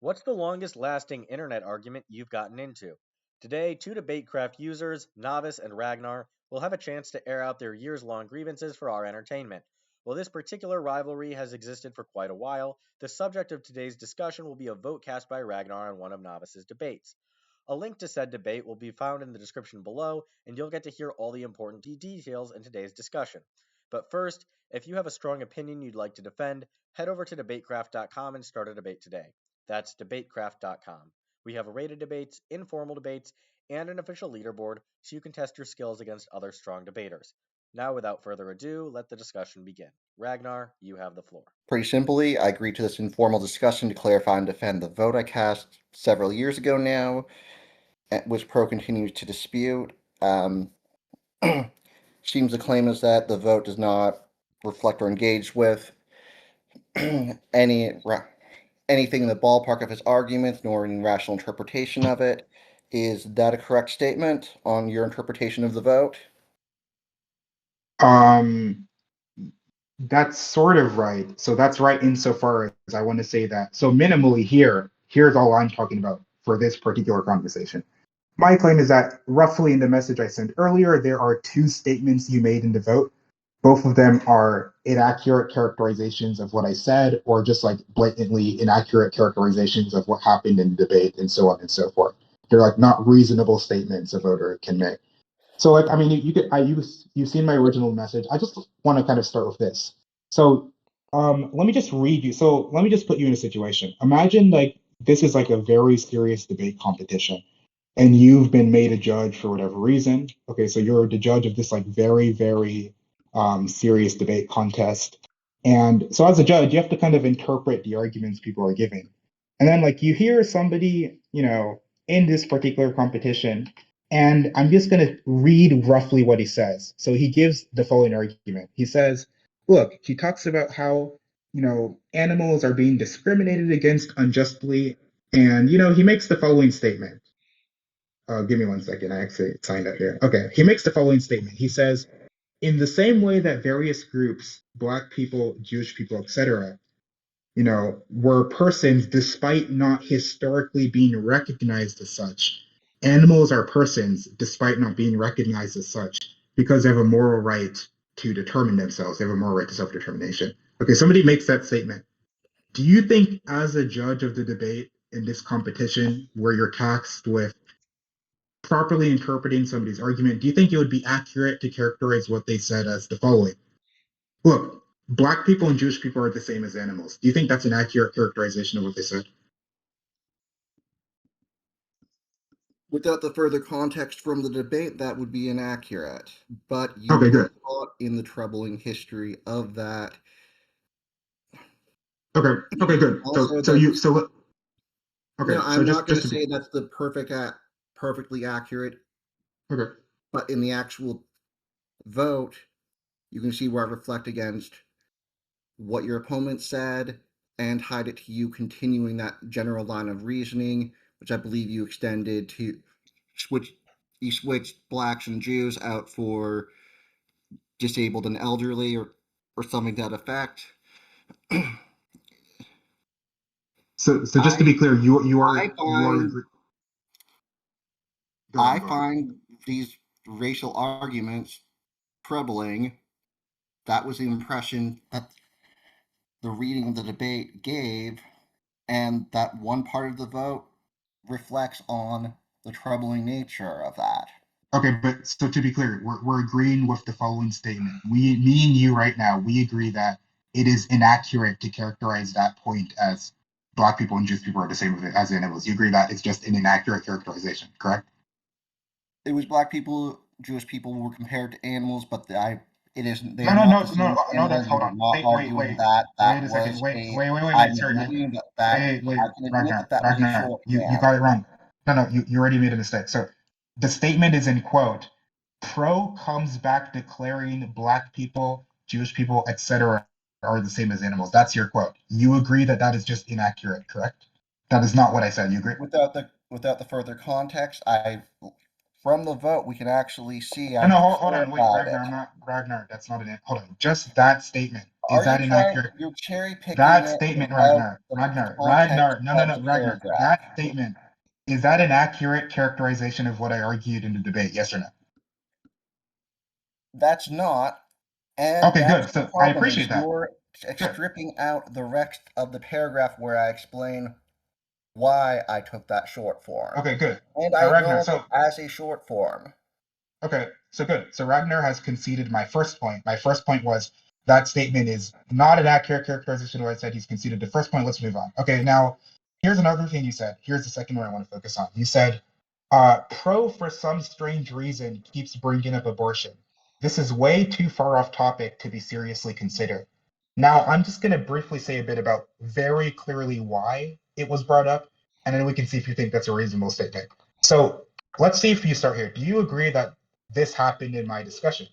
What's the longest lasting internet argument you've gotten into? Today, two DebateCraft users, Novice and Ragnar, will have a chance to air out their years long grievances for our entertainment. While this particular rivalry has existed for quite a while, the subject of today's discussion will be a vote cast by Ragnar on one of Novice's debates. A link to said debate will be found in the description below, and you'll get to hear all the important details in today's discussion. But first, if you have a strong opinion you'd like to defend, head over to debatecraft.com and start a debate today. That's debatecraft.com. We have rated debates, informal debates, and an official leaderboard so you can test your skills against other strong debaters. Now, without further ado, let the discussion begin. Ragnar, you have the floor. Pretty simply, I agreed to this informal discussion to clarify and defend the vote I cast several years ago now, which Pro continues to dispute. Seems the claim is that the vote does not reflect or engage with anything in the ballpark of his arguments, nor any rational interpretation of it. Is that a correct statement on your interpretation of the vote? Um, that's sort of right. So that's right insofar as I want to say that. So minimally here's all I'm talking about for this particular conversation. My claim is that roughly in the message I sent earlier, there are two statements you made in the vote. Both of them are inaccurate characterizations of what I said, or just like blatantly inaccurate characterizations of what happened in the debate, and so on and so forth. They're like not reasonable statements a voter can make. So like I mean you've seen my original message. I just want to kind of start with this. So let me just read you. So let me just put you in a situation. Imagine like this is like a very serious debate competition and you've been made a judge for whatever reason. Okay, so you're the judge of this like very serious debate contest. And so as a judge, you have to kind of interpret the arguments people are giving. And then like you hear somebody, in this particular competition, and I'm just going to read roughly what he says. So he gives the following argument. He says, look, he talks about how, animals are being discriminated against unjustly. And, he makes the following statement. Give me 1 second. I actually signed up here. Okay. He makes the following statement. He says, in the same way that various groups, Black people, Jewish people, etc., were persons despite not historically being recognized as such. Animals are persons despite not being recognized as such because they have a moral right to determine themselves. They have a moral right to self-determination. Okay, somebody makes that statement. Do you think, as a judge of the debate in this competition, where you're tasked with properly interpreting somebody's argument, do you think it would be accurate to characterize what they said as the following? Look, Black people and Jewish people are the same as animals. Do you think that's an accurate characterization of what they said? Without the further context from the debate, that would be inaccurate. But you Okay, were good. caught in the troubling history of that. Okay, good. Also, Okay, I'm not going just to to be say that's the perfectly accurate, okay. but in the actual vote, you can see where I reflect against what your opponent said and hide it to you continuing that general line of reasoning, which I believe you extended to you switched Blacks and Jews out for disabled and elderly or something to that effect. So just to be clear, I find these racial arguments troubling. That was the impression that the reading of the debate gave, and that one part of the vote reflects on the troubling nature of that. Okay, but so to be clear, we're agreeing with the following statement. Me and you right now, we agree that it is inaccurate to characterize that point as Black people and Jewish people are the same as animals. You agree that it's just an inaccurate characterization, correct? It was Black people, Jewish people were compared to animals, but it isn't. They No, are no, not no, the same no, no. animals. That's hold on. I'm not arguing that. Wait That a second. was Wait, sir. I'm admitting that Wait, I can admit Ragnar, that that was a you shorthand. got it wrong. No, you already made a mistake. So the statement is in quote. Pro comes back declaring Black people, Jewish people, etc. are the same as animals. That's your quote. You agree that that is just inaccurate, correct? That is not what I said. You agree? Without the further context, from the vote we can actually see No, I've hold on. Wait, clarified Ragnar, it. Ragnar. That's not an. Hold on. Just that statement. Is that inaccurate? You're cherry picking That it statement, out Ragnar, of the Ragnar, context Ragnar, no, no, of no, the Ragnar. paragraph. That statement, is that an accurate characterization of what I argued in the debate? Yes or no? That's not, and Okay, that's good. the So I problem is appreciate that. you're Good. stripping out the rest of the paragraph where I explain why I took that short form. Okay, good. And Now, I Ragnar, acknowledge so it as a short form. okay, so good. So Ragnar has conceded my first point. My first point was that statement is not an accurate characterization of what I said. He's conceded the first point. Let's move on. Okay, now here's another thing you said. Here's the second one I want to focus on. You said, pro for some strange reason keeps bringing up abortion. This is way too far off topic to be seriously considered. Now, I'm just going to briefly say a bit about very clearly why it was brought up, and then we can see if you think that's a reasonable statement. So let's see if you start here. Do you agree that this happened in my discussion?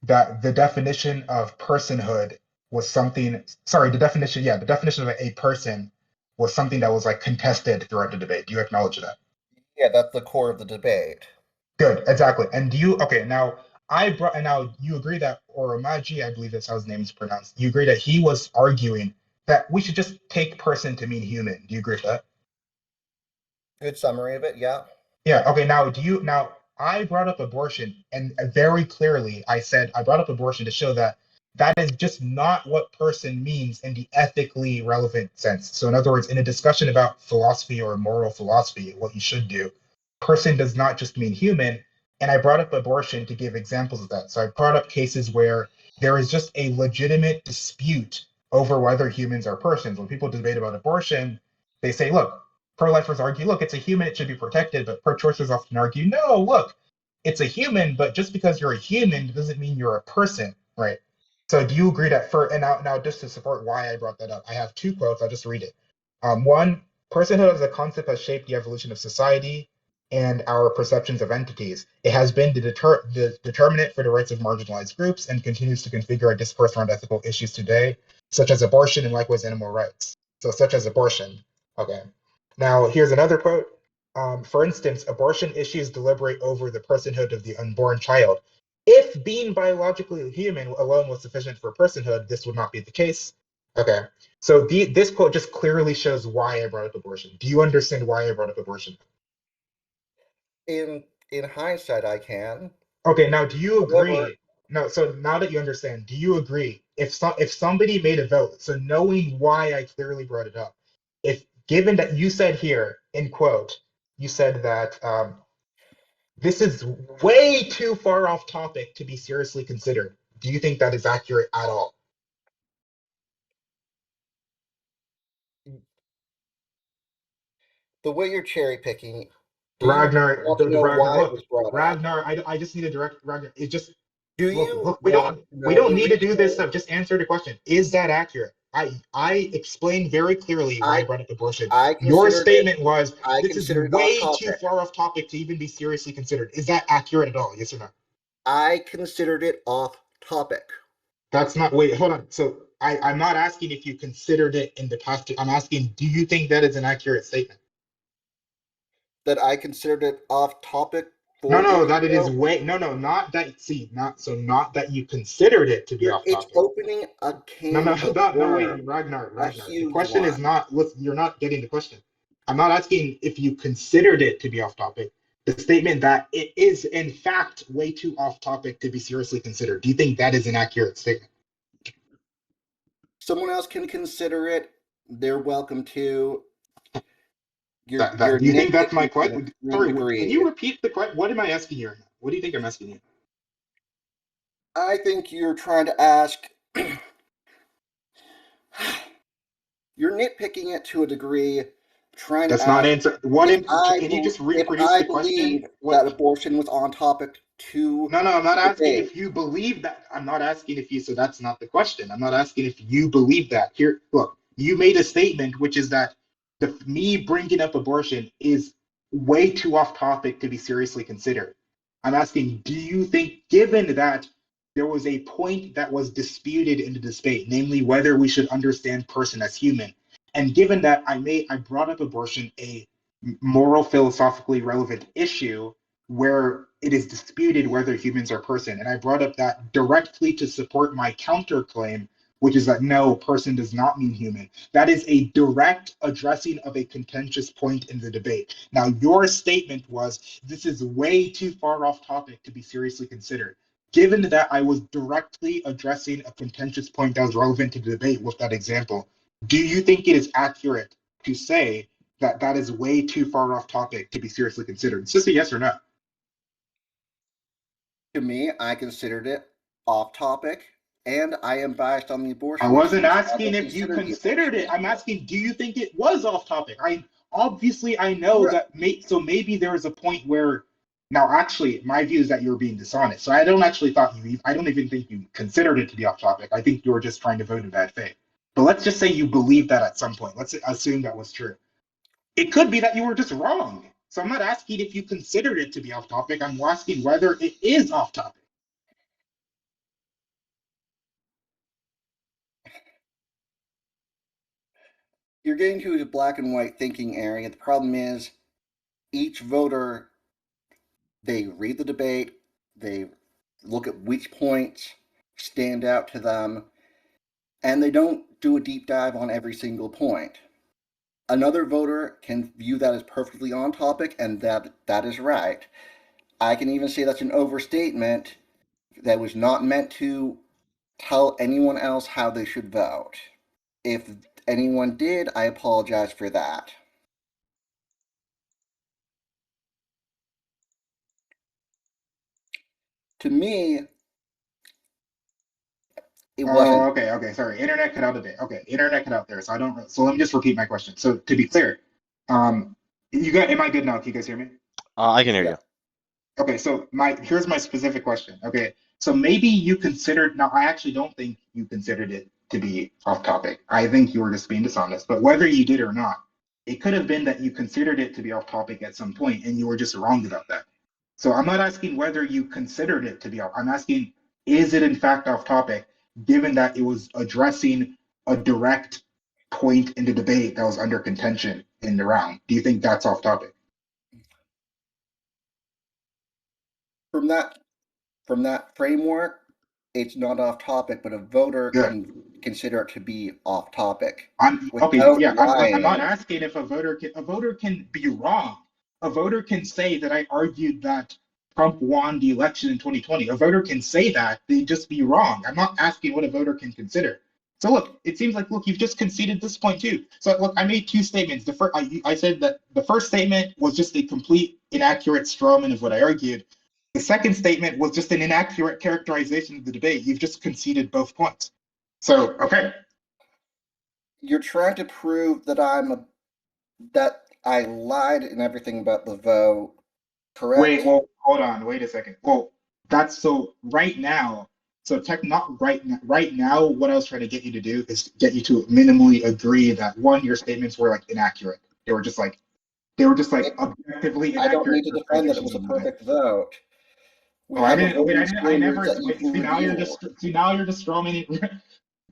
That the definition of personhood was something, sorry, the definition of a person was something that was like contested throughout the debate. Do you acknowledge that? Yeah, that's the core of the debate. Good, exactly. And do you, okay, now and now you agree that, or Oromaji, I believe that's how his name is pronounced, you agree that he was arguing that we should just take person to mean human. Do you agree with that? Good summary of it, yeah. Yeah, okay, now I brought up abortion, and very clearly I brought up abortion to show that that is just not what person means in the ethically relevant sense. So in other words, in a discussion about philosophy or moral philosophy, what you should do, person does not just mean human. And I brought up abortion to give examples of that. So I brought up cases where there is just a legitimate dispute over whether humans are persons. When people debate about abortion, they say, look, pro-lifers argue, look, it's a human, it should be protected, but pro-choicers often argue, no, look, it's a human, but just because you're a human doesn't mean you're a person, right? So do you agree that and now just to support why I brought that up, I have two quotes, I'll just read it. One, personhood as a concept has shaped the evolution of society and our perceptions of entities. It has been the determinant for the rights of marginalized groups and continues to configure our discourse around ethical issues today, such as abortion and likewise animal rights. So such as abortion. Okay. Now, here's another quote. For instance, abortion issues deliberate over the personhood of the unborn child. If being biologically human alone was sufficient for personhood, this would not be the case. Okay, so this quote just clearly shows why I brought up abortion. Do you understand why I brought up abortion? In hindsight, I can. Okay, now do you However, agree? No, so now that you understand, do you agree if somebody made a vote, so knowing why I clearly brought it up, if given that you said here in quote, you said that this is way too far off topic to be seriously considered. Do you think that is accurate at all? the way you're cherry picking, do you Ragnar, want to know Ragnar, why it look, was brought up? Ragnar, I just need a direct Ragnar. It just Do look, you we want don't to we know don't the need to do this reason? stuff. Just answer the question. Is that accurate? I explained very clearly why I brought up abortion. I Your considered it. statement was I this is considered it off way too topic. far off topic to even be seriously considered. Is that accurate at all? Yes or no? I considered it off topic. That's not, wait, hold on. So I'm not asking if you considered it in the past. I'm asking, do you think that is an accurate statement? That I considered it off topic No, 4 no, years that it is ago. way, no, no, not that, see, not that you considered it to be off It's topic. opening a No, can no, of no, wait, worms, a Ragnar. The huge question is one. not, you're not getting the question. I'm not asking if you considered it to be off topic. The statement that it is, in fact, way too off topic to be seriously considered. Do you think that is an accurate statement? Someone else can consider it. They're welcome to. You're Do you think that's my nitpicking to question? a Sorry, can you degree. repeat the question? What am I asking you right now? What do you think I'm asking you? I think you're trying to ask. You're nitpicking it to a degree, trying to That's not ask answer. What if can you just if reproduce I the question? believe What? that abortion was on topic to No, no, I'm not the asking debate. if you believe that. I'm not asking if you, so that's not the question. I'm not asking if you believe that. Here, look, you made a statement, which is that me bringing up abortion is way too off topic to be seriously considered. I'm asking, do you think, given that there was a point that was disputed in the debate, namely whether we should understand person as human, and given that I brought up abortion, a moral, philosophically relevant issue, where it is disputed whether humans are person. And I brought up that directly to support my counterclaim which is that no, person does not mean human. That is a direct addressing of a contentious point in the debate. Now, your statement was, this is way too far off topic to be seriously considered. Given that I was directly addressing a contentious point that was relevant to the debate with that example, do you think it is accurate to say that that is way too far off topic to be seriously considered? It's just a yes or no. To me, I considered it off topic, and I am biased on the abortion. I wasn't issue. asking if you considered it. I'm asking, do you think it was off topic? I know that so maybe there was a point where, now actually my view is that you were being dishonest. So I don't even think you considered it to be off topic. I think you were just trying to vote in bad faith. But let's just say you believed that at some point. Let's assume that was true. It could be that you were just wrong. So I'm not asking if you considered it to be off topic. I'm asking whether it is off topic. You're getting to a black and white thinking area. The problem is each voter, they read the debate, they look at which points stand out to them, and they don't do a deep dive on every single point. Another voter can view that as perfectly on topic, and that is right. I can even say that's an overstatement that was not meant to tell anyone else how they should vote. If anyone did, I apologize for that. To me, it wasn't. Okay, sorry. Internet cut out a bit. Okay, internet cut out there. So let me just repeat my question. So to be clear, am I good now? Can you guys hear me? I can hear you. Okay, so here's my specific question. Okay, so maybe you considered, now I actually don't think you considered it to be off topic. I think you were just being dishonest, but whether you did or not, it could have been that you considered it to be off topic at some point and you were just wrong about that. So I'm not asking whether you considered it to be off, I'm asking, is it in fact off topic, given that it was addressing a direct point in the debate that was under contention in the round? Do you think that's off topic? From that framework, it's not off topic, but a voter can consider it to be off topic. I'm not asking if a voter can be wrong. A voter can say that I argued that Trump won the election in 2020. A voter can say that, they just be wrong. I'm not asking what a voter can consider. So look, it seems like, you've just conceded this point too. So look, I made two statements. I said that the first statement was just a complete inaccurate strawman of what I argued. The second statement was just an inaccurate characterization of the debate. You've just conceded both points. So, okay. You're trying to prove that I lied and everything about the vote, correct? Wait a second. Well, that's so right now. So not right now, what I was trying to get you to do is get you to minimally agree that your statements were inaccurate. They were just objectively inaccurate. I don't need to defend that it was a perfect vote. I never. Now you're just strawmanning.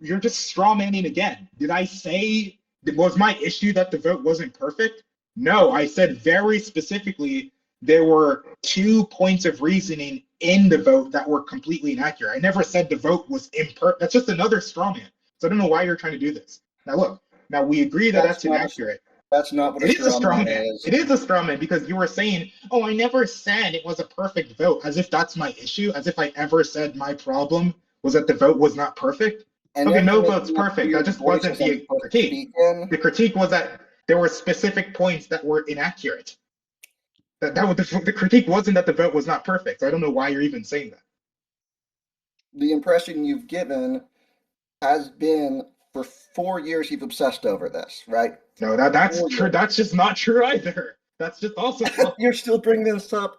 You're just strawmanning again. Did I say, was my issue that the vote wasn't perfect? No, I said very specifically there were 2 points of reasoning in the vote that were completely inaccurate. I never said the vote was imperfect. That's just another strawman. So I don't know why you're trying to do this. Now look, we agree that that's inaccurate. That's not what a straw man is. It is a straw man because you were saying, I never said it was a perfect vote, as if that's my issue, as if I ever said my problem was that the vote was not perfect. And okay, no vote's perfect. That just wasn't the critique. The critique was that there were specific points that were inaccurate. The critique wasn't that the vote was not perfect. So I don't know why you're even saying that. The impression you've given has been for 4 years you've obsessed over this, right? No, that's true. That's just not true either. That's just also you're still bringing this up.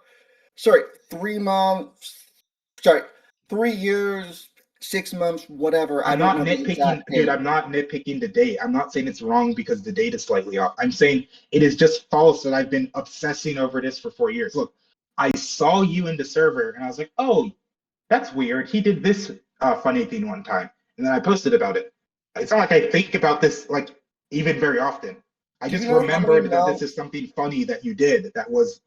Sorry, 3 months. Sorry, 3 years, 6 months, whatever. I'm not nitpicking, dude. I'm not nitpicking the date. I'm not saying it's wrong because the date is slightly off. I'm saying it is just false that I've been obsessing over this for 4 years. Look, I saw you in the server and I was like, oh, that's weird. He did this funny thing one time, and then I posted about it. It's not like I think about this even very often. I just remembered that this is something funny that you did that was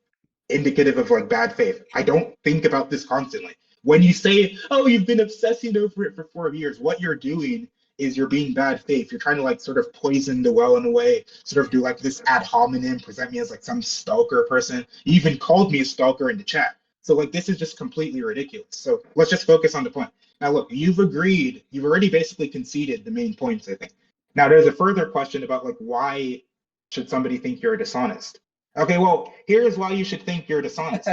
indicative of bad faith. I don't think about this constantly. When you say, oh, you've been obsessing over it for 4 years, what you're doing is you're being bad faith. You're trying to like sort of poison the well in a way, sort of do like this ad hominem, present me as like some stalker person. You even called me a stalker in the chat. So like this is just completely ridiculous. So let's just focus on the point. Now look, you've agreed, you've already basically conceded the main points, I think. Now there's a further question about like why should somebody think you're dishonest? Okay, well, here's why you should think you're dishonest.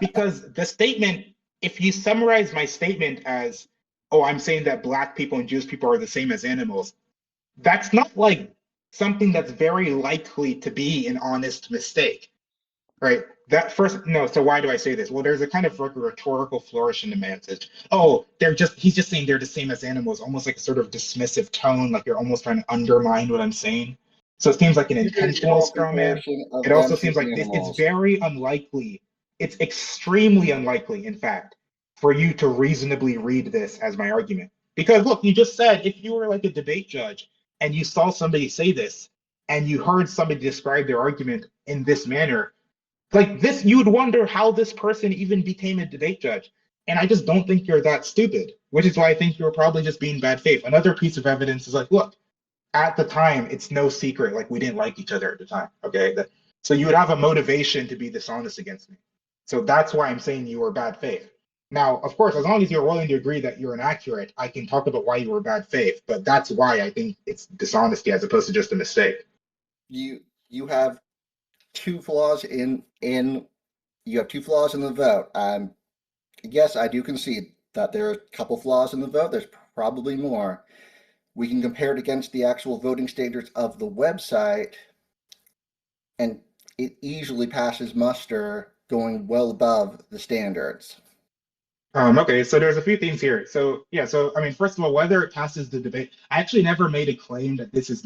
Because the statement, if you summarize my statement as, oh, I'm saying that black people and Jewish people are the same as animals, that's not like something that's very likely to be an honest mistake, right? That first, no, so why do I say this? Well, there's a kind of like a rhetorical flourish in the message. Oh, he's just saying they're the same as animals, almost like a sort of dismissive tone, like you're almost trying to undermine what I'm saying. So it seems like an intentional straw man. It also seems like this, it's very unlikely, it's extremely unlikely, in fact, for you to reasonably read this as my argument. Because look, you just said if you were like a debate judge and you saw somebody say this and you heard somebody describe their argument in this manner, like this, you would wonder how this person even became a debate judge. And I just don't think you're that stupid, which is why I think you're probably just being bad faith. Another piece of evidence is like, look, at the time, it's no secret, like we didn't like each other at the time. Okay. So you would have a motivation to be dishonest against me. So that's why I'm saying you were bad faith. Now, of course, as long as you're willing to agree that you're inaccurate, I can talk about why you were bad faith, but that's why I think it's dishonesty as opposed to just a mistake. You have two flaws in the vote. Yes, I do concede that there are a couple flaws in the vote. There's probably more. We can compare it against the actual voting standards of the website, and it easily passes muster, going well above the standards. Okay, so there's a few things here. So yeah, so I mean, first of all, whether it passes the debate, I actually never made a claim that this does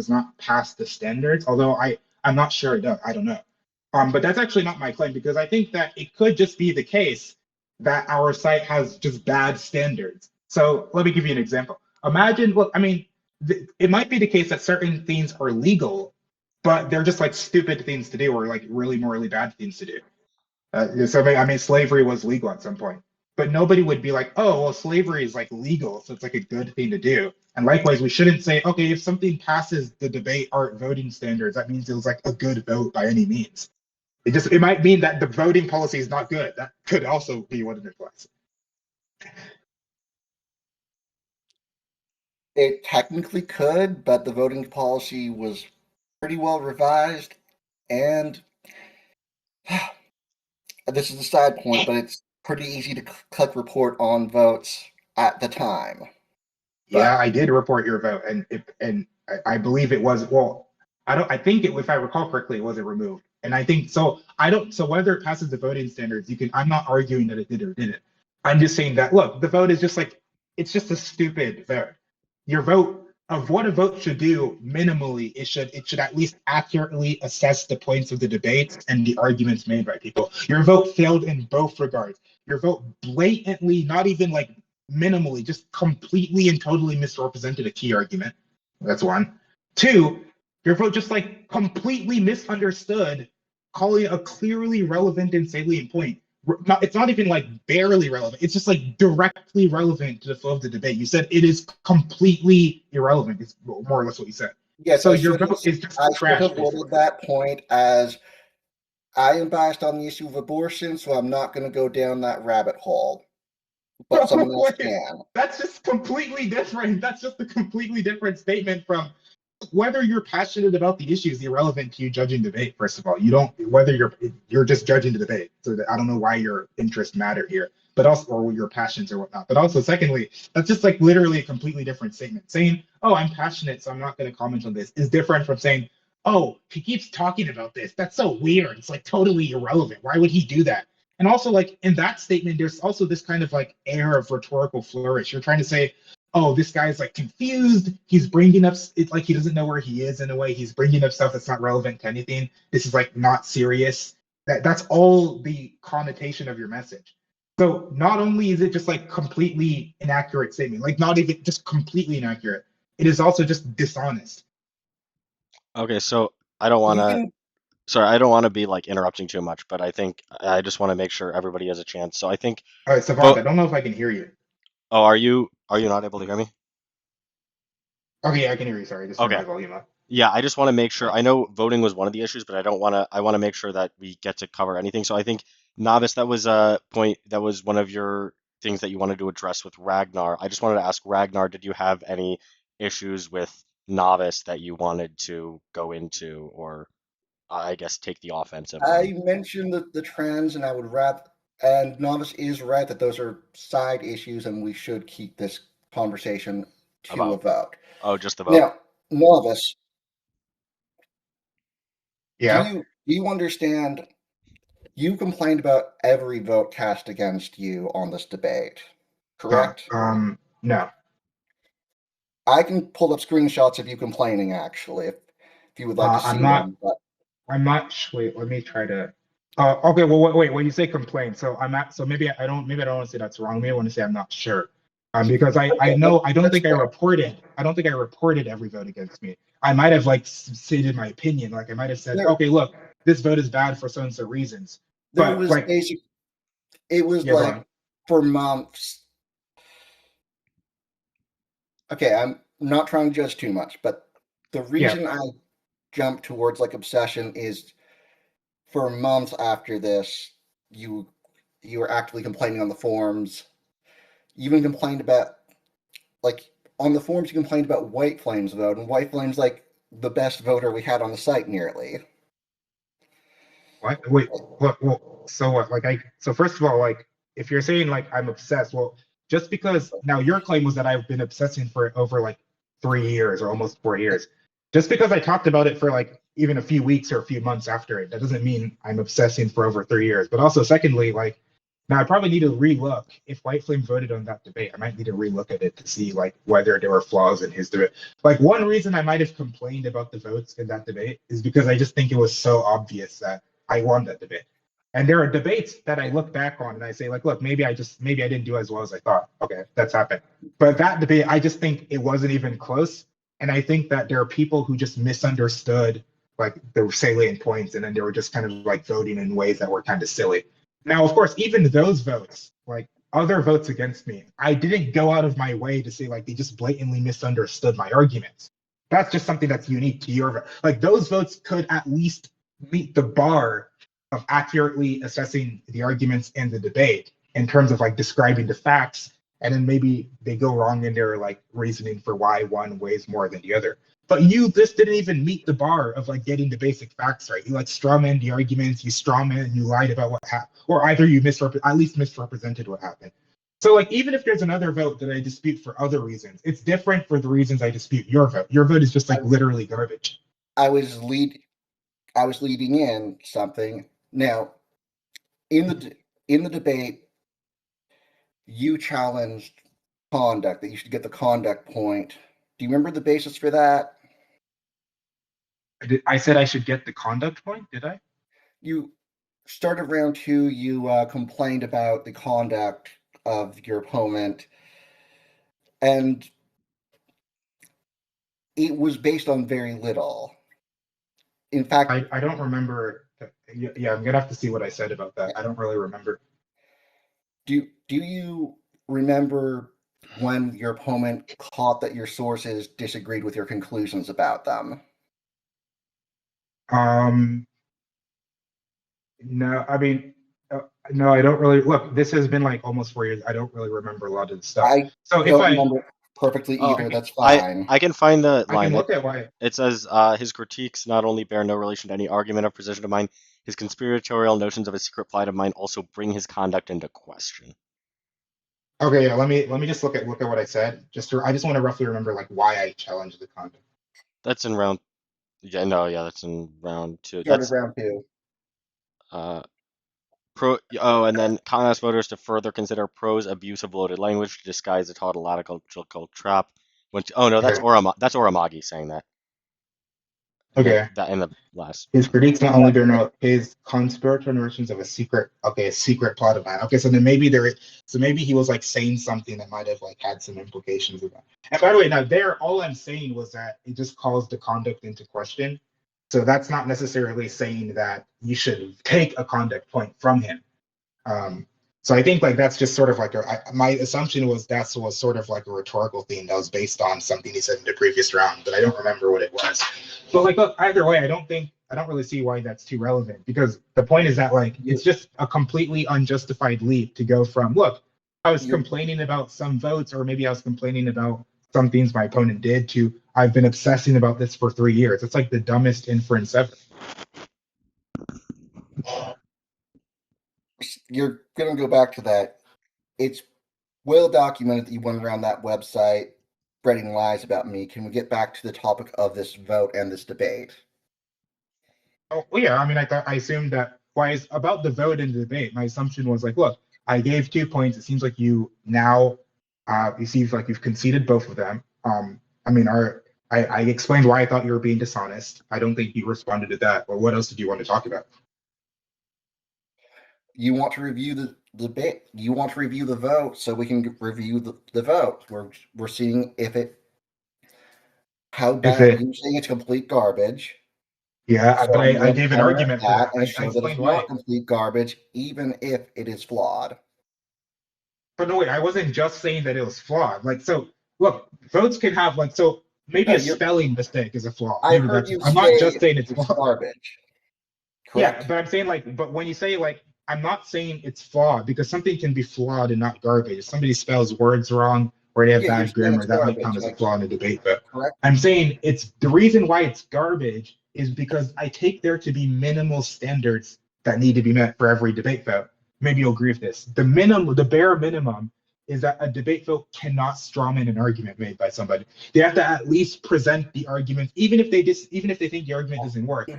not pass the standards, although I'm not sure it does. I don't know. But that's actually not my claim because I think that it could just be the case that our site has just bad standards. So let me give you an example. Imagine, look, I mean, it might be the case that certain things are legal, but they're just like stupid things to do or like really morally bad things to do. So I mean, slavery was legal at some point, but nobody would be like, oh, well, slavery is like legal, so it's like a good thing to do. And likewise, we shouldn't say, okay, if something passes the debate art voting standards, that means it was like a good vote by any means. It might mean that the voting policy is not good. That could also be what it implies. It technically could, but the voting policy was pretty well revised, and this is a side point, but it's pretty easy to click report on votes at the time. Yeah, I did report your vote, and I believe it was, well, I think if I recall correctly, it wasn't removed. And I think so. I don't. So whether it passes the voting standards, you can. I'm not arguing that it did or didn't. I'm just saying that look, the vote is just like it's just a stupid vote. Your vote of what a vote should do minimally, it should at least accurately assess the points of the debates and the arguments made by people. Your vote failed in both regards. Your vote blatantly, not even like minimally, just completely and totally misrepresented a key argument. That's one. Two, your vote just like completely misunderstood, calling a clearly relevant and salient point. It's not even like barely relevant. It's just like directly relevant to the flow of the debate. You said it is completely irrelevant. It's more or less what you said. Yes, so your vote is just I trash. should have worded that point as I am biased on the issue of abortion, so I'm not going to go down that rabbit hole. But someone else can. That's just completely different. That's just a completely different statement from whether you're passionate about the issue is irrelevant to you judging debate. First of all, you don't whether you're just judging the debate. So I don't know why your interests matter here, but also or your passions or whatnot. But also, secondly, that's just like literally a completely different statement. Saying, "Oh, I'm passionate, so I'm not going to comment on this," is different from saying, "Oh, he keeps talking about this. That's so weird. It's like totally irrelevant. Why would he do that?" And also, like in that statement, there's also this kind of like air of rhetorical flourish. You're trying to say, oh, this guy's like confused. He's bringing up, it's like he doesn't know where he is in a way. He's bringing up stuff that's not relevant to anything. This is like not serious. That's all the connotation of your message. So not only is it just like completely inaccurate statement, like not even just completely inaccurate, it is also just dishonest. Okay, so I don't want to. Sorry, I don't want to be like interrupting too much, but I think I just want to make sure everybody has a chance. So I think. All right, Savant, I don't know if I can hear you. Oh, are you not able to hear me? Okay, I can hear you. Sorry, just turn Okay. my volume up. Yeah, I just want to make sure. I know voting was one of the issues, but I want to make sure that we get to cover anything. So I think Novice, that was a point, that was one of your things that you wanted to address with Ragnar. I just wanted to ask Ragnar, did you have any issues with Novice that you wanted to go into, or I guess take the offensive on I mentioned the trends, and I would rather. And Novice is right that those are side issues, and we should keep this conversation to a about, vote. oh, just the vote? Now, Novice, Yeah. do you understand? You complained about every vote cast against you on this debate, So, correct? no. I can pull up screenshots of you complaining, actually, if you would like to I'm see not. them. But I'm not. Wait, let me try to. Okay. Well, wait. When you say complain, so I'm not. So maybe I don't. Maybe I don't want to say that's wrong. Maybe I want to say I'm not sure. Because I okay, know I don't that's think I fair. reported. I don't think I reported every vote against me. I might have like stated my opinion. Like I might have said, There, okay, look, this vote is bad for so and so reasons. there But was like, basic. It was yeah, go like on. for months. Okay, I'm not trying to judge too much, but the Yeah. reason I jumped towards like obsession is for months after this, you you were actively complaining on the forums. You even complained about like on the forums you complained about White Flame's vote, and White Flame's like the best voter we had on the site nearly. What? Wait, what? Well, so what? Like, so first of all, like, if you're saying like I'm obsessed, well, just because now your claim was that I've been obsessing for over like 3 years or almost 4 years. Just because I talked about it for like even a few weeks or a few months after it, that doesn't mean I'm obsessing for over 3 years. But also, secondly, like, now I probably need to relook if White Flame voted on that debate. I might need to relook at it to see like whether there were flaws in his debate. Like one reason I might have complained about the votes in that debate is because I just think it was so obvious that I won that debate. And there are debates that I look back on and I say, like, look, maybe I didn't do as well as I thought. Okay, that's happened. But that debate, I just think it wasn't even close. And I think that there are people who just misunderstood like the salient points, and then they were just kind of like voting in ways that were kind of silly. Now, of course, even those votes, like other votes against me, I didn't go out of my way to say like they just blatantly misunderstood my arguments. That's just something that's unique to your vote. Like those votes could at least meet the bar of accurately assessing the arguments in the debate in terms of like describing the facts, and then maybe they go wrong in their like reasoning for why one weighs more than the other. But you this didn't even meet the bar of like getting the basic facts right. You like strawman the arguments, you strawman and you lied about what happened, or either you at least misrepresented what happened. So like even if there's another vote that I dispute for other reasons, it's different for the reasons I dispute your vote. Your vote is just I, like literally garbage. I was leading in something. Now, in the debate, you challenged conduct that you should get the conduct point. Do you remember the basis for that? I said I should get the conduct point, did I? You started round two. You complained about the conduct of your opponent, and it was based on very little. In fact, I don't remember. Yeah, I'm gonna have to see what I said about that. I don't really remember. do you remember when your opponent caught that your sources disagreed with your conclusions about them? Um, no, I mean, no, I don't really. Look, this has been like almost 4 years. I don't really remember a lot of the stuff. I So if don't I, remember it perfectly Oh, I either. can, That's fine. I can find the I can line. look at why. It says his critiques not only bear no relation to any argument or position of mine, his conspiratorial notions of a secret plight of mine also bring his conduct into question. Okay, yeah, let me just look at what I said. I just want to roughly remember like why I challenged the conduct. That's in round. Yeah, no, yeah, that's in round two. Started That's round two. uh pro. Oh, and then Khan asked voters to further consider Pro's abuse of loaded language to disguise a tautological trap. Oh no, Okay, That's Oramagi saying that. okay. That in the last His one. critiques not only bear no his conspiratorial notions of a secret, okay, a secret plot of mine. Okay, so then so maybe he was like saying something that might have like had some implications of that. And by the way, now there, all I'm saying was that it just calls the conduct into question. So that's not necessarily saying that you should take a conduct point from him. Um, So I think like that's just sort of like my assumption was that was sort of like a rhetorical theme that was based on something he said in the previous round, but I don't remember what it was. But like, look, either way, I don't really see why that's too relevant, because the point is that like it's just a completely unjustified leap to go from, look, I was complaining about some votes, or maybe I was complaining about some things my opponent did, to I've been obsessing about this for 3 years. It's like the dumbest inference ever. You're going to go back to that. It's well documented that you went around that website spreading lies about me. Can we get back to the topic of this vote and this debate? Oh, well, yeah. I mean, I assumed that. Why is about the vote and the debate? My assumption was like, look, I gave 2 points. It seems like you now, it seems like you've conceded both of them. I mean, I explained why I thought you were being dishonest. I don't think you responded to that. Or what else did you want to talk about? You want to review the debate. You want to review the vote, so we can review the vote. We're seeing how bad you're saying it's complete garbage. Yeah, so but I gave an argument for that. And show that it's not complete garbage, even if it is flawed. But no, wait, I wasn't just saying that it was flawed. Like, so look, votes can have like, so maybe a spelling mistake is a flaw. I'm not just saying it's garbage. Correct? Yeah, but I'm saying like, but when you say like, I'm not saying it's flawed, because something can be flawed and not garbage. If somebody spells words wrong or they have bad grammar, that might count as a flaw in a debate. But correct. I'm saying it's the reason why it's garbage is because I take there to be minimal standards that need to be met for every debate vote. Maybe you'll agree with this. The bare minimum is that a debate vote cannot strawman an argument made by somebody. They have to at least present the argument, even if they think the argument doesn't work.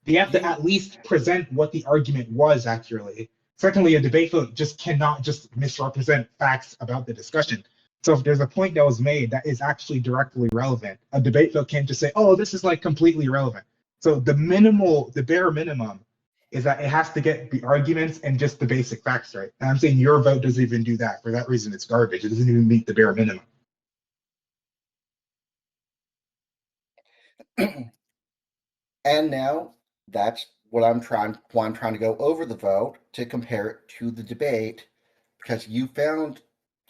They have to at least present what the argument was accurately. Secondly, a debate vote just cannot just misrepresent facts about the discussion. So if there's a point that was made that is actually directly relevant, a debate vote can't just say, oh, this is like completely irrelevant. So the bare minimum is that it has to get the arguments and just the basic facts right. And I'm saying your vote doesn't even do that. For that reason, it's garbage. It doesn't even meet the bare minimum. And now that's what I'm trying to go over the vote to compare it to the debate, because you found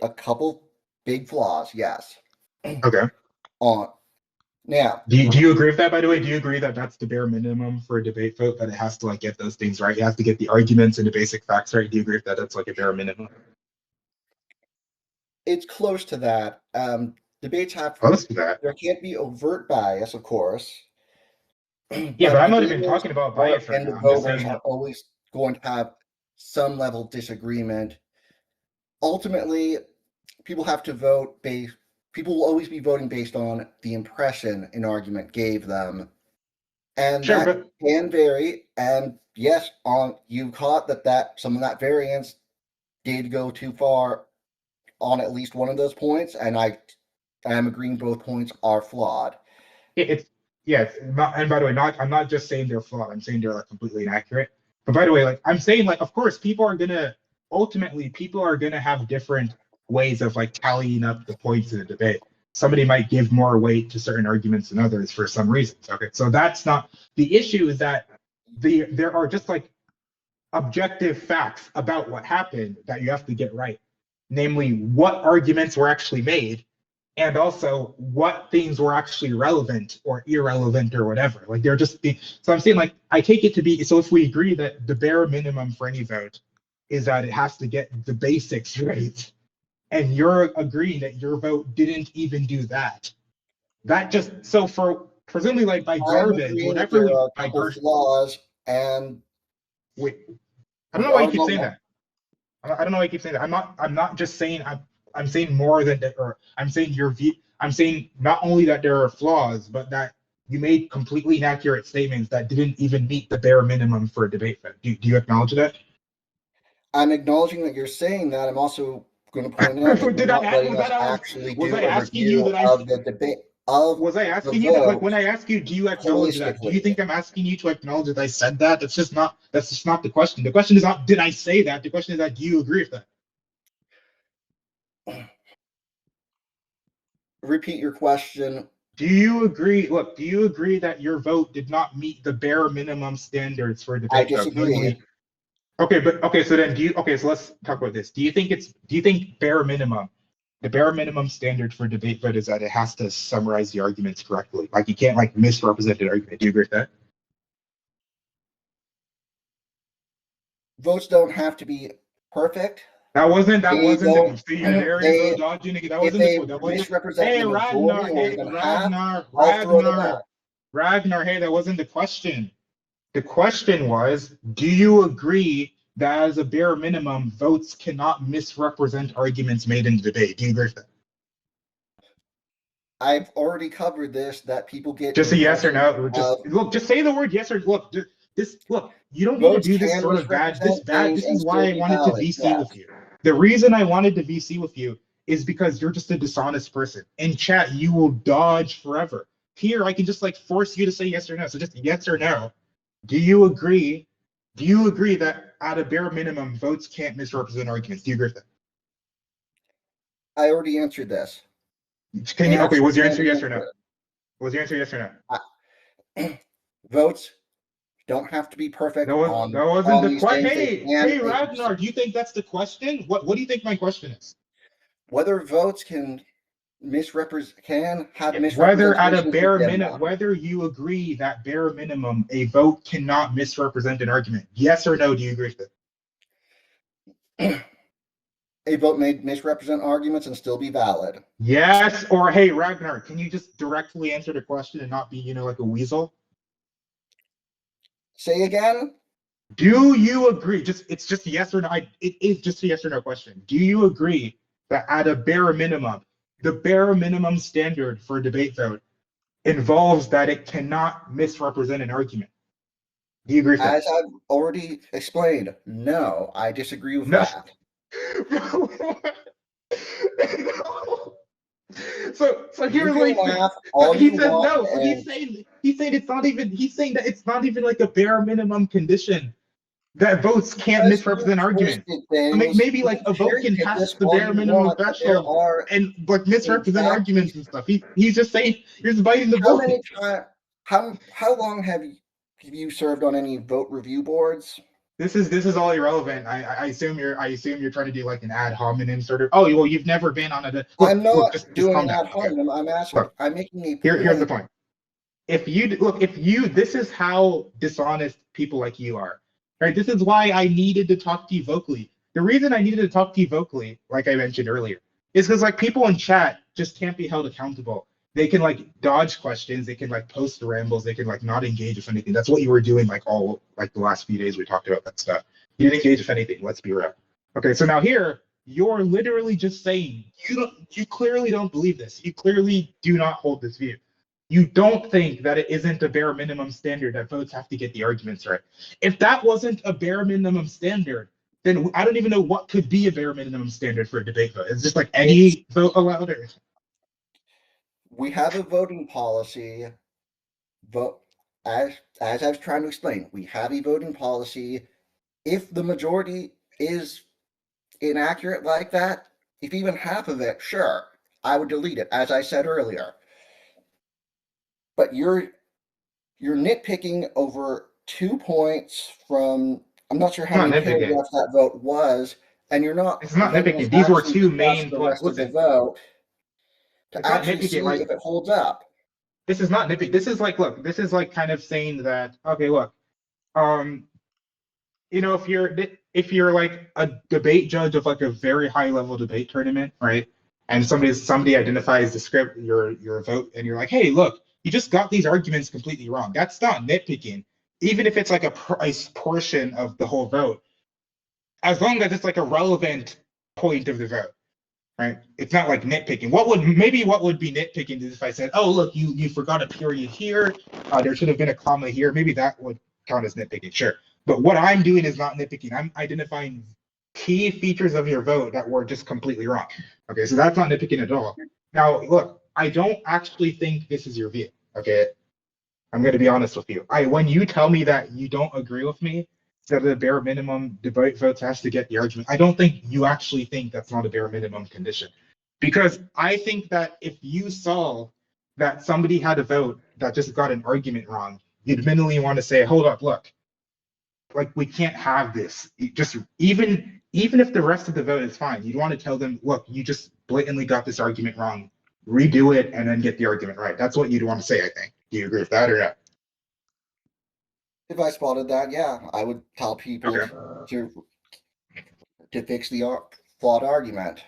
a couple big flaws. Yes. Okay. Now, do you agree with that, by the way? Do you agree that that's the bare minimum for a debate vote, that it has to like get those things right? You have to get the arguments and the basic facts right. Do you agree with that? That's like a bare minimum. It's close to that. Debates have close to that. There can't be overt bias, of course. Yeah, but I'm not even talking about bias right now. And the voters are always going to have some level of disagreement. Ultimately, people have to vote based. People will always be voting based on the impression an argument gave them, and that can vary. And yes, you caught that some of that variance did go too far on at least one of those points, and I am agreeing both points are flawed. And by the way, I'm not just saying they're flawed. I'm saying they're like completely inaccurate. But by the way, like I'm saying, like of course, people are gonna have different ways of like tallying up the points in a debate. Somebody might give more weight to certain arguments than others for some reasons. Okay, so that's not the issue. Is that there are just like objective facts about what happened that you have to get right, namely what arguments were actually made, and also what things were actually relevant or irrelevant or whatever. Like they're just so I'm saying like I take it to be, so if we agree that the bare minimum for any vote is that it has to get the basics right, and you're agreeing that your vote didn't even do that, that just so for presumably like by garbage, whatever there are a couple flaws, and wait, I don't know why you keep saying that. I don't know why you keep saying that. I'm not just saying I'm saying more than that, or I'm saying your view. I'm saying not only that there are flaws, but that you made completely inaccurate statements that didn't even meet the bare minimum for a debate vote. Do you acknowledge that? I'm acknowledging that you're saying that. I'm also going to point out that you're not letting us actually do a review of the debate. Was I asking you that, like when I ask you, do you acknowledge that? Do you think I'm asking you to acknowledge that I said that? That's just not the question. The question is not did I say that? The question is that do you agree with that? Repeat your question. Do you agree? Look, do you agree that your vote did not meet the bare minimum standards for a debate? I disagree. Okay, so then so let's talk about this. Do you think bare minimum, the bare minimum standard for debate vote is that it has to summarize the arguments correctly? Like you can't like misrepresent an argument. Do you agree with that? Votes don't have to be perfect. That They wasn't don't. the see, there you go, They dodging it. That if wasn't the they point. That wasn't misrepresent hey the majority Ragnar, or hey even half, Ragnar, I'll throw them out. Ragnar, hey, that wasn't the question. The question was, do you agree that as a bare minimum, votes cannot misrepresent arguments made in the debate? Do you agree with that? I've already covered this, that people get Just a yes or impressions no. of Just say the word yes or look. Look. You don't need to votes do this can sort of bad. misrepresent things This and is why still I be wanted to valid. VC Yes. with you. The reason I wanted to VC with you is because you're just a dishonest person. In chat, you will dodge forever. Here, I can just like force you to say yes or no. So just yes or no. Do you agree? Do you agree that at a bare minimum, votes can't misrepresent arguments? Do you agree with that? I already answered this. Can you? Okay. Was your answer yes or no? Answer Was your answer yes or no? it. Votes don't have to be perfect That wasn't on the these question. things. Hey, Ragnar, do you think that's the question? What do you think my question is? Whether votes can have Whether at a misrepresentations bare within minute, them. whether you agree that bare minimum, a vote cannot misrepresent an argument. Yes or no? Do you agree with it? A vote may misrepresent arguments and still be valid. Yes or hey, Ragnar, can you just directly answer the question and not be, like a weasel? Say again? Do you agree? It's just yes or no. It is just a yes or no question. Do you agree that at a bare minimum, the bare minimum standard for a debate vote involves that it cannot misrepresent an argument? Do you agree with that? As I've already explained, no, I disagree with No. that. So here's what he says no. So he's saying he's saying that it's not even like a bare minimum condition that votes can't misrepresent arguments. I mean, maybe like a vote can pass the bare minimum threshold and like misrepresent arguments and stuff. He's just saying you're just biting the bullet. How long have you served on any vote review boards? This is all irrelevant. I assume you're trying to do like an ad hominem sort of. Oh well, you've never been on a. Look, I'm not just doing calm an down. ad hominem. I'm asking. Look, I'm making a point. here's the point. If you this is how dishonest people like you are, right? This is why I needed to talk to you vocally. The reason I needed to talk to you vocally, like I mentioned earlier, is because like people in chat just can't be held accountable. They can like dodge questions, they can like post rambles, they can like not engage with anything. That's what you were doing like all like the last few days we talked about that stuff. You didn't engage with anything, let's be real. Okay, so now here you're literally just saying you clearly don't believe this. You clearly do not hold this view. You don't think that it isn't a bare minimum standard that votes have to get the arguments right. If that wasn't a bare minimum standard, then I don't even know what could be a bare minimum standard for a debate vote. It's just like any vote allowed. We have a voting policy. Vote as I was trying to explain. We have a voting policy. If the majority is inaccurate like that, if even half of it, sure, I would delete it, as I said earlier. But you're nitpicking over 2 points from, I'm not sure how many paragraphs that vote was, and you're not. It's not nitpicking. These were two main points. The rest of the vote to actually see if it holds up. This is not nitpicking. This is like, look, this is like kind of saying that, okay, look, if you're like a debate judge of like a very high level debate tournament, right? And somebody identifies the script, your vote, and you're like, hey, look, you just got these arguments completely wrong. That's not nitpicking, even if it's like a portion of the whole vote, as long as it's like a relevant point of the vote, right? It's not like nitpicking. What would be nitpicking is if I said, oh, look, you forgot a period here. There should have been a comma here. Maybe that would count as nitpicking, sure. But what I'm doing is not nitpicking. I'm identifying key features of your vote that were just completely wrong. Okay, so that's not nitpicking at all. Now, look, I don't actually think this is your view. Okay, I'm going to be honest with you. When you tell me that you don't agree with me, that the bare minimum debate votes has to get the argument, I don't think you actually think that's not a bare minimum condition. Because I think that if you saw that somebody had a vote that just got an argument wrong, you'd mentally want to say, hold up, look, like we can't have this. Just even if the rest of the vote is fine, you'd want to tell them, look, you just blatantly got this argument wrong. Redo it and then get the argument right. That's what you'd want to say, I think. Do you agree with that or not? If I spotted that, yeah, I would tell people Okay. to fix the flawed argument.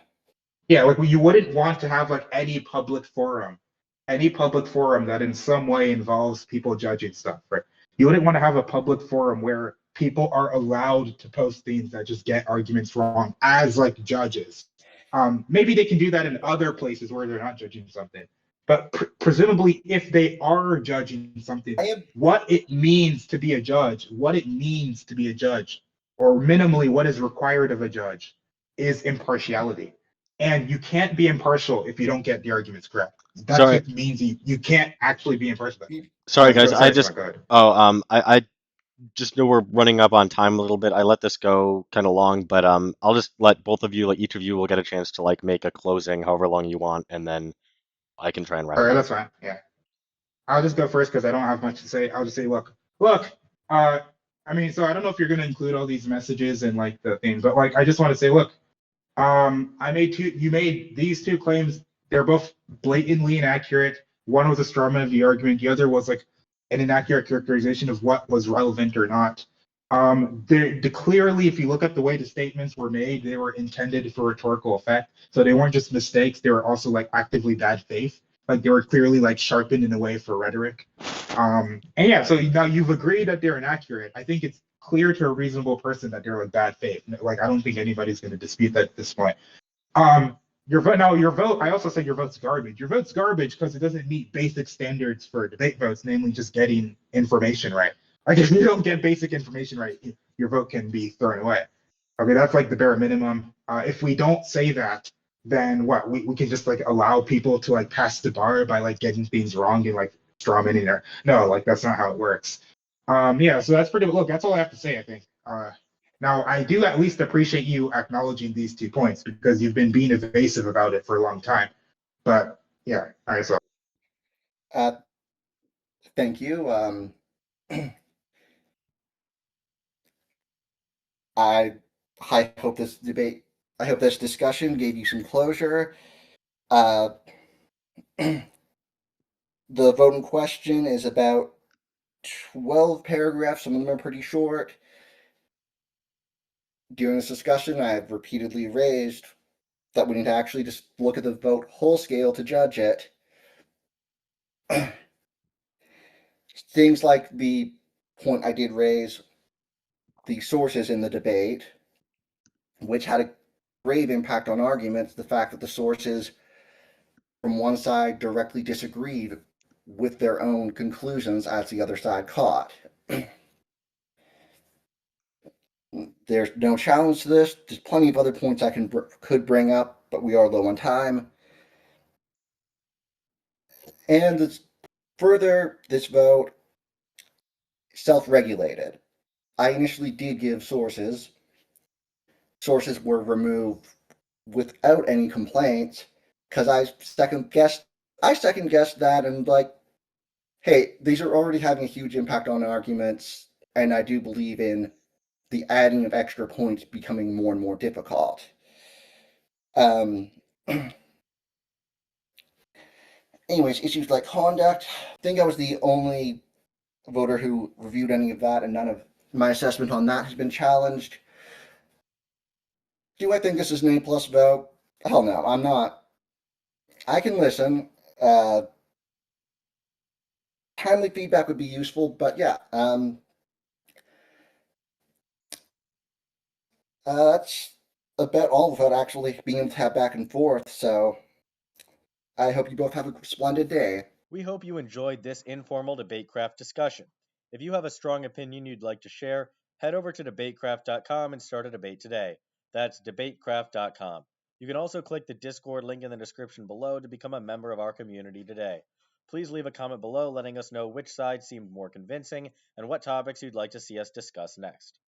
Yeah, like you wouldn't want to have like any public forum that in some way involves people judging stuff, right? You wouldn't want to have a public forum where people are allowed to post things that just get arguments wrong as like judges. Maybe they can do that in other places where they're not judging something, but presumably if they are judging something, what it means to be a judge, or minimally what is required of a judge is impartiality. And you can't be impartial if you don't get the arguments correct. That Sorry, just means you can't actually be impartial. sorry guys. Sorry, Just go ahead. I just know we're running up on time a little bit. I let this go kind of long, but I'll just let both of you, like each of you, will get a chance to like make a closing, however long you want, and then I can try and All wrap right, up. that's fine. Yeah. I'll just go first because I don't have much to say. I'll just say, look, I mean, so I don't know if you're going to include all these messages and like the things, but like, I just want to say, look, you made these two claims. They're both blatantly inaccurate. One was a straw man of the argument. The other was like an inaccurate characterization of what was relevant or not. Clearly, if you look at the way the statements were made, they were intended for rhetorical effect. So they weren't just mistakes. They were also like actively bad faith. Like they were clearly like sharpened in a way for rhetoric. And yeah, so now you've agreed that they're inaccurate. I think it's clear to a reasonable person that they're like bad faith. Like I don't think anybody's going to dispute that at this point. Your vote. I also said your vote's garbage. Your vote's garbage because it doesn't meet basic standards for debate votes, namely just getting information right. Like if you don't get basic information right, your vote can be thrown away. Okay, that's like the bare minimum. If we don't say that, then what? We can just like allow people to like pass the bar by like getting things wrong and like strawmanning there. No, like that's not how it works. Yeah, so that's pretty. Look, that's all I have to say. I think. Now, I do at least appreciate you acknowledging these 2 points because you've been being evasive about it for a long time. But yeah, all right. So Thank you. I I hope this discussion gave you some closure. Uh, the vote in question is about 12 paragraphs. Some of them are pretty short. During this discussion, I've repeatedly raised that we need to actually just look at the vote whole scale to judge it. Things like the point I did raise, the sources in the debate, which had a grave impact on arguments, the fact that the sources from one side directly disagreed with their own conclusions as the other side caught. There's no challenge to this. There's plenty of other points I could bring up, but we are low on time. And further, this vote self-regulated. I initially did give sources. Sources were removed without any complaints because I second guessed that and like, hey, these are already having a huge impact on arguments, and I do believe in the adding of extra points becoming more and more difficult. Anyways, issues like conduct. I think I was the only voter who reviewed any of that, and none of my assessment on that has been challenged. Do I think this is an A+ vote? Hell no, I'm not. I can listen. Timely feedback would be useful, but yeah, that's about all without actually being able to have back and forth. So I hope you both have a splendid day. We hope you enjoyed this informal DebateCraft discussion. If you have a strong opinion you'd like to share, head over to debatecraft.com and start a debate today. That's debatecraft.com. You can also click the Discord link in the description below to become a member of our community today. Please leave a comment below letting us know which side seemed more convincing and what topics you'd like to see us discuss next.